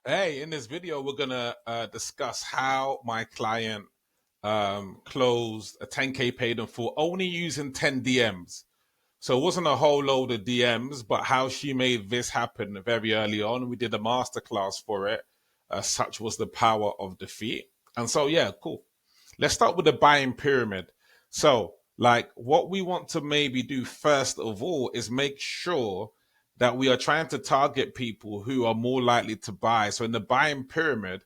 Hey, in this video, we're gonna discuss how my client closed a 10K paid in full only using 10 DMs. So it wasn't a whole load of DMs, but how she made this happen very early on. We did a masterclass for it. Such was the power of defeat. And so, yeah, cool. Let's start with the buying pyramid. So, like, what we want to maybe do first of all is make sure that we are trying to target people who are more likely to buy. So, in the buying pyramid,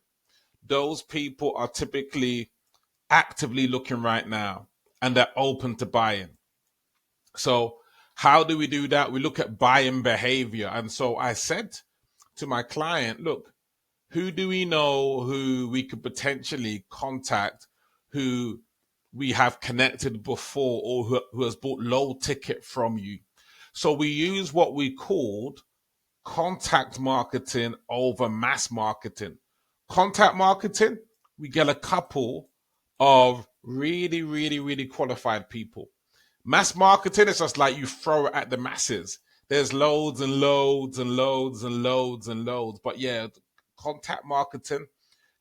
those people are typically actively looking right now and they're open to buying. So, how do we do that? We look at buying behavior. And so, I said to my client, look, who do we know who we could potentially contact who we have connected before or who has bought low ticket from you? So we use what we called contact marketing over mass marketing. Contact marketing, we get a couple of really, really, really qualified people. Mass marketing is just like you throw it at the masses. There's loads and loads and loads and loads and loads. But yeah, contact marketing,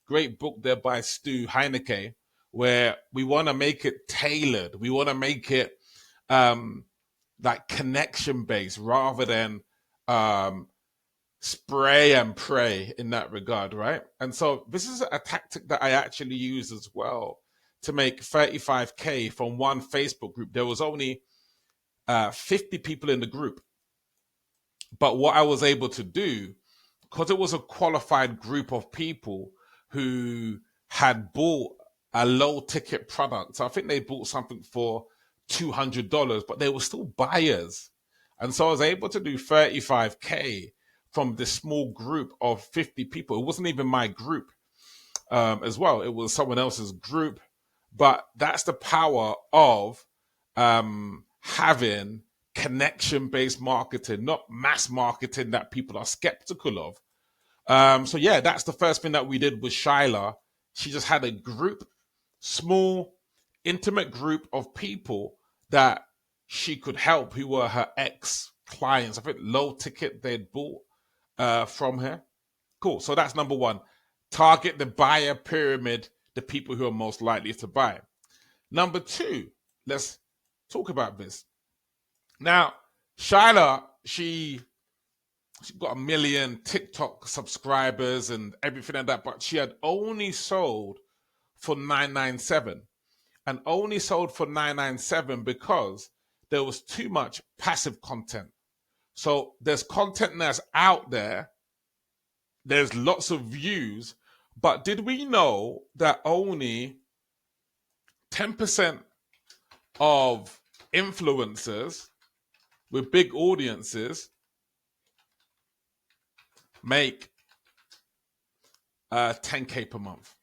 great book there by Stu Heinecke, where we want to make it tailored. We want to make it um, like connection based rather than um, spray and pray in that regard, right? And so this is a tactic that I actually use as well to make 35K from one Facebook group. There was only 50 people in the group. But what I was able to do, because it was a qualified group of people who had bought a low ticket product. So I think they bought something for $200, but they were still buyers. And so I was able to do 35K from this small group of 50 people. It wasn't even my group as well, it was someone else's group. But that's the power of having connection based marketing, not mass marketing that people are skeptical of. So yeah, that's the first thing that we did with Shyla. She just had a group, small, intimate group of people that she could help who were her ex clients. I think low ticket they'd bought from her. Cool. So that's number one. Target the buyer pyramid, the people who are most likely to buy. Number two, let's talk about this. Now, Shyla, she got 1 million TikTok subscribers and everything like that, but she had only sold for 997 and only sold for 997 because there was too much passive content. So there's content that's out there, there's lots of views, but did we know that only 10% of influencers with big audiences make 10K per month?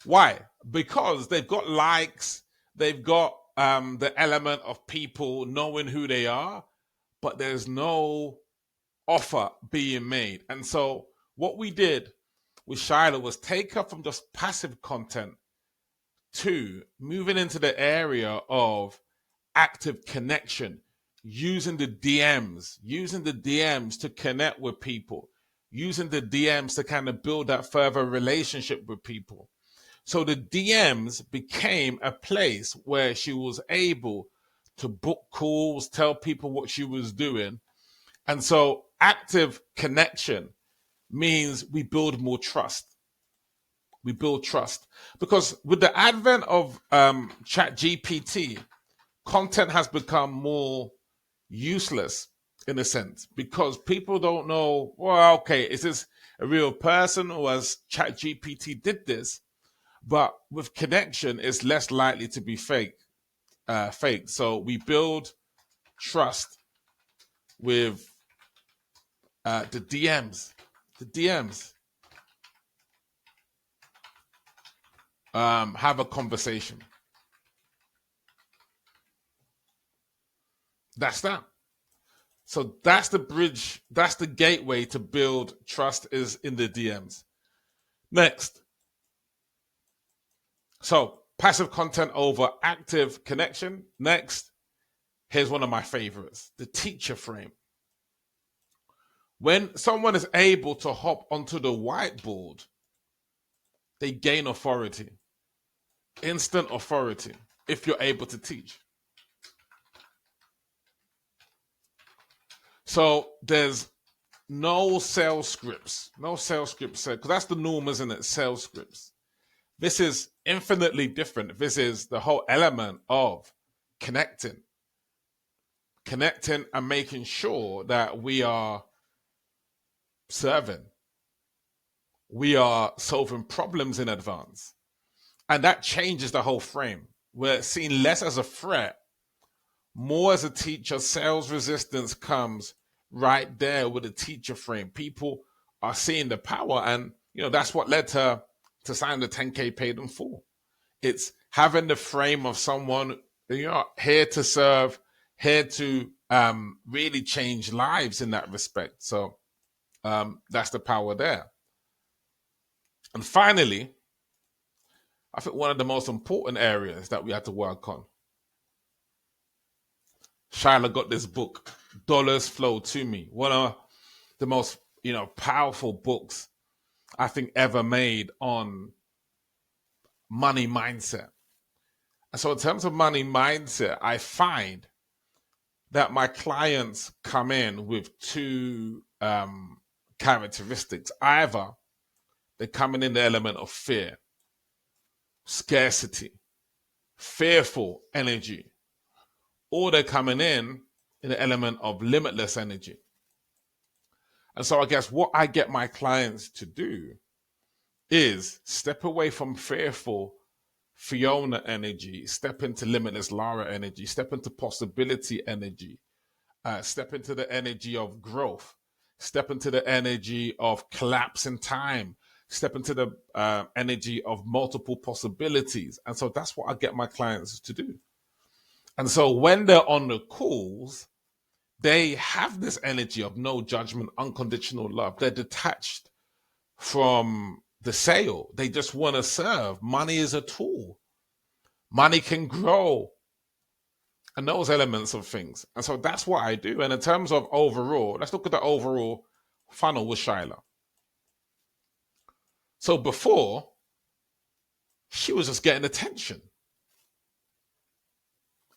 Why? Because they've got likes, they've got the element of people knowing who they are, but there's no offer being made. And so what we did with Shyla was take her from just passive content to moving into the area of active connection, using the DMs to connect with people, using the DMs to kind of build that further relationship with people. So the DMs became a place where she was able to book calls, tell people what she was doing. And so active connection means we build more trust. We build trust because with the advent of ChatGPT, content has become more useless in a sense because people don't know, well, okay, is this a real person or has ChatGPT did this? But with connection, it's less likely to be fake. So we build trust with the DMs. The DMs. Have a conversation. That's that. So that's the bridge. That's the gateway to build trust is in the DMs. Next. So passive content over active connection. Next. Here's one of my favorites, the teacher frame. When someone is able to hop onto the whiteboard, they gain authority, instant authority, if you're able to teach. So there's no sales scripts, because that's the norm, isn't it? Sales scripts. This is infinitely different. This is the whole element of connecting and making sure that we are serving. We are solving problems in advance. And that changes the whole frame. We're seen less as a threat, more as a teacher. Sales resistance comes right there with a teacher frame. People are seeing the power, and that's what led to sign the 10K paid in full. It's having the frame of someone here to serve, here to really change lives in that respect. So that's the power there. And finally, I think one of the most important areas that we had to work on. Shyla got this book, Dollars Flow to Me. One of the most, powerful books I think ever made on money mindset. And so in terms of money mindset, I find that my clients come in with two characteristics. Either they're coming in the element of fear, scarcity, fearful energy, or they're coming in the element of limitless energy. And so I guess what I get my clients to do is step away from fearful Fiona energy, step into limitless Lara energy, step into possibility energy, step into the energy of growth, step into the energy of collapse in time, step into the energy of multiple possibilities. And so that's what I get my clients to do. And so when they're on the calls, they have this energy of no judgment, unconditional love. They're detached from the sale. They just want to serve. Money is a tool. Money can grow. And those elements of things. And so that's what I do. And in terms of overall, let's look at the overall funnel with Shyla. So before, she was just getting attention.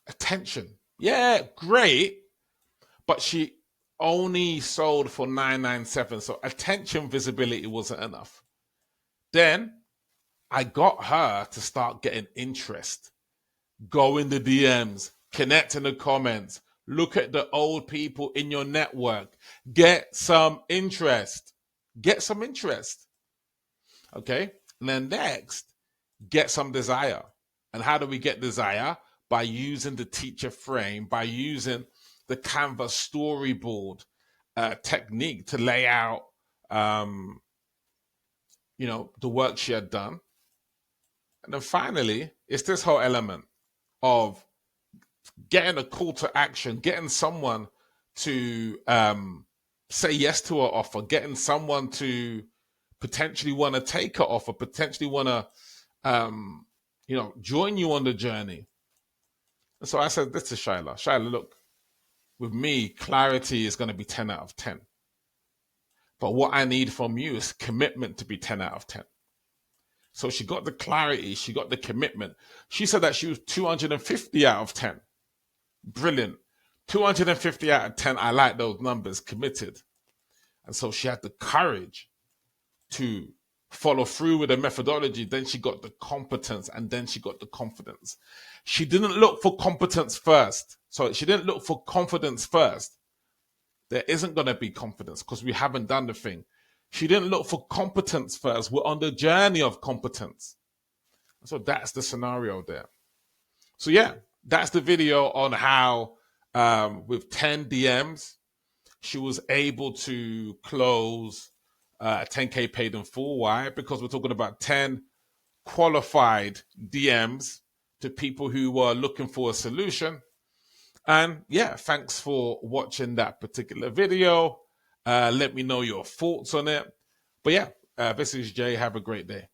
Attention. Yeah, great. But she only sold for $997. So attention visibility wasn't enough. Then I got her to start getting interest. Go in the DMs, connect in the comments, look at the old people in your network. Get some interest. Get some interest. Okay? And then next, get some desire. And how do we get desire? By using the teacher frame, by using the Canva storyboard technique to lay out, the work she had done. And then finally, it's this whole element of getting a call to action, getting someone to say yes to her offer, getting someone to potentially want to take her offer, potentially want to, join you on the journey. And so I said this to Shyla. Shyla, look, with me, clarity is going to be 10 out of 10. But what I need from you is commitment to be 10 out of 10. So she got the clarity, she got the commitment. She said that she was 250 out of 10. Brilliant. 250 out of 10, I like those numbers, committed. And so she had the courage to follow through with the methodology. Then she got the competence, and then she got the confidence. She didn't look for competence first. So she didn't look for confidence first. There isn't going to be confidence because we haven't done the thing. She didn't look for competence first. We're on the journey of competence. So that's the scenario there. So yeah, that's the video on how with 10 DMs, she was able to close 10K paid in full. Why? Because we're talking about 10 qualified DMs to people who were looking for a solution. And yeah, thanks for watching that particular video. Let me know your thoughts on it. But yeah, this is Jay. Have a great day.